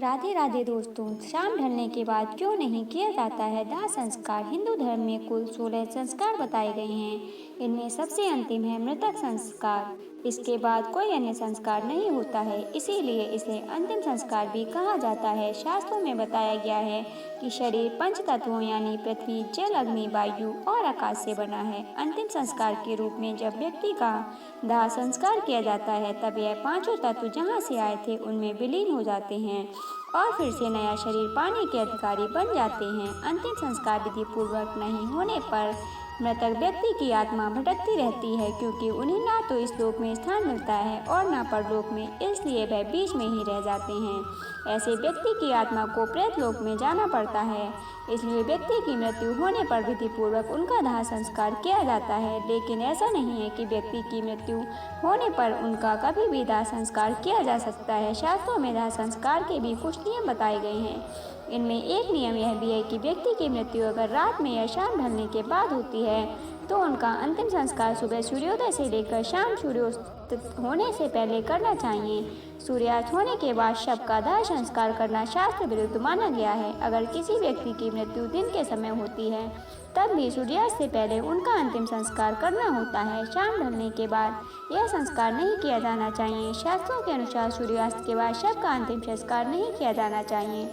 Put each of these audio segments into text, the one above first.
राधे राधे दोस्तों, शाम ढलने के बाद क्यों नहीं किया जाता है दाह संस्कार। हिंदू धर्म में कुल 16 संस्कार बताए गए हैं। इनमें सबसे अंतिम है मृतक संस्कार। इसके बाद कोई अन्य संस्कार नहीं होता है, इसीलिए इसे अंतिम संस्कार भी कहा जाता है। शास्त्रों में बताया गया है कि शरीर पंच तत्वों यानी पृथ्वी, जल, अग्नि, वायु और आकाश से बना है। अंतिम संस्कार के रूप में जब व्यक्ति का दाह संस्कार किया जाता है, तब यह पांचों तत्व जहाँ से आए थे उनमें विलीन हो जाते हैं और फिर से नया शरीर पाने के अधिकारी बन जाते हैं। अंतिम संस्कार विधि पूर्वक नहीं होने पर मृतक व्यक्ति की आत्मा भटकती रहती है, क्योंकि उन्हें ना तो इस लोक में स्थान मिलता है और ना परलोक में, इसलिए वह बीच में ही रह जाते हैं। ऐसे व्यक्ति की आत्मा को प्रेत लोक में जाना पड़ता है, इसलिए व्यक्ति की मृत्यु होने पर विधि पूर्वक उनका दाह संस्कार किया जाता है। लेकिन ऐसा नहीं है कि व्यक्ति की मृत्यु होने पर उनका कभी भी दाह संस्कार किया जा सकता है। शास्त्रों में दाह संस्कार के भी कुछ नियम बताए गए हैं। इनमें एक नियम यह भी है कि व्यक्ति की मृत्यु अगर रात में या शाम ढलने के बाद होती है तो उनका अंतिम संस्कार सुबह सूर्योदय से लेकर शाम सूर्यास्त होने से पहले करना चाहिए। सूर्यास्त होने के बाद शव का दाह संस्कार करना शास्त्र विरुद्ध माना गया है। अगर किसी व्यक्ति की मृत्यु दिन के समय होती है तब भी सूर्यास्त से पहले उनका अंतिम संस्कार करना होता है। शाम ढलने के बाद यह संस्कार नहीं किया जाना चाहिए। शास्त्रों के अनुसार सूर्यास्त के बाद शव का अंतिम संस्कार नहीं किया जाना चाहिए।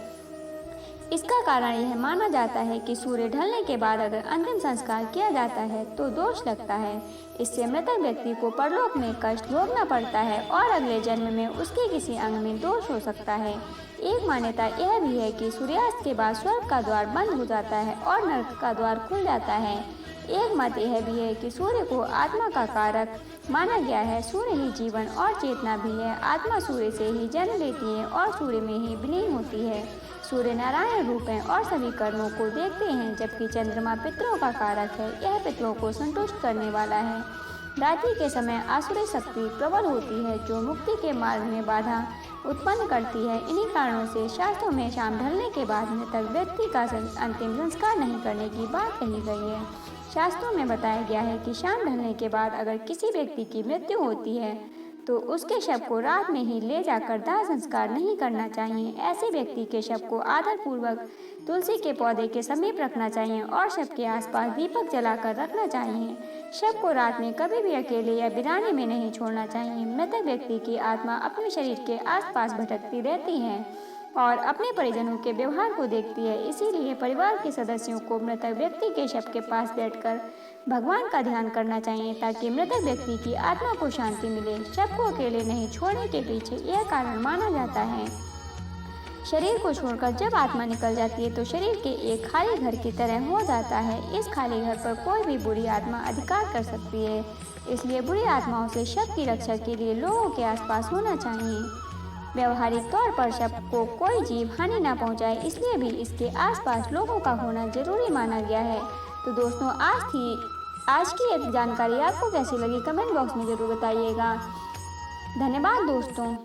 इसका कारण यह माना जाता है कि सूर्य ढलने के बाद अगर अंतिम संस्कार किया जाता है तो दोष लगता है। इससे मृतक व्यक्ति को परलोक में कष्ट भोगना पड़ता है और अगले जन्म में उसके किसी अंग में दोष हो सकता है। एक मान्यता यह भी है कि सूर्यास्त के बाद स्वर्ग का द्वार बंद हो जाता है और नरक का द्वार खुल जाता है। एक मत यह भी है कि सूर्य को आत्मा का कारक माना गया है। सूर्य ही जीवन और चेतना भी है। आत्मा सूर्य से ही जन्म लेती है और सूर्य में ही विलीन होती है। सूर्य नारायण रूप है और सभी कर्मों को देखते हैं, जबकि चंद्रमा पितरों का कारक है। यह पितरों को संतुष्ट करने वाला है। रात्रि के समय आसुरी शक्ति प्रबल होती है जो मुक्ति के मार्ग में बाधा उत्पन्न करती है। इन्हीं कारणों से शास्त्रों में शाम ढलने के बाद मृतक व्यक्ति का अंतिम संस्कार नहीं करने की बात कही गई है। शास्त्रों में बताया गया है कि शाम ढलने के बाद अगर किसी व्यक्ति की मृत्यु होती है तो उसके शव को रात में ही ले जाकर दाह संस्कार नहीं करना चाहिए। ऐसे व्यक्ति के शव को आदर पूर्वक तुलसी के पौधे के समीप रखना चाहिए और शव के आसपास दीपक जलाकर रखना चाहिए। शव को रात में कभी भी अकेले या वीराने में नहीं छोड़ना चाहिए। मृतक व्यक्ति की आत्मा अपने शरीर के आसपास भटकती रहती है और अपने परिजनों के व्यवहार को देखती है, इसीलिए परिवार के सदस्यों को मृतक व्यक्ति के शव के पास बैठकर भगवान का ध्यान करना चाहिए ताकि मृतक व्यक्ति की आत्मा को शांति मिले। शव को अकेले नहीं छोड़ने के पीछे यह कारण माना जाता है। शरीर को छोड़कर जब आत्मा निकल जाती है तो शरीर के एक खाली घर की तरह हो जाता है। इस खाली घर पर कोई भी बुरी आत्मा अधिकार कर सकती है, इसलिए बुरी आत्माओं से शव की रक्षा के लिए लोगों के आसपास होना चाहिए। व्यवहारिक तौर पर शव को कोई जीव हानि न पहुंचाए, इसलिए भी इसके आसपास लोगों का होना जरूरी माना गया है। तो दोस्तों, आज की ये जानकारी आपको कैसी लगी कमेंट बॉक्स में जरूर बताइएगा। धन्यवाद दोस्तों।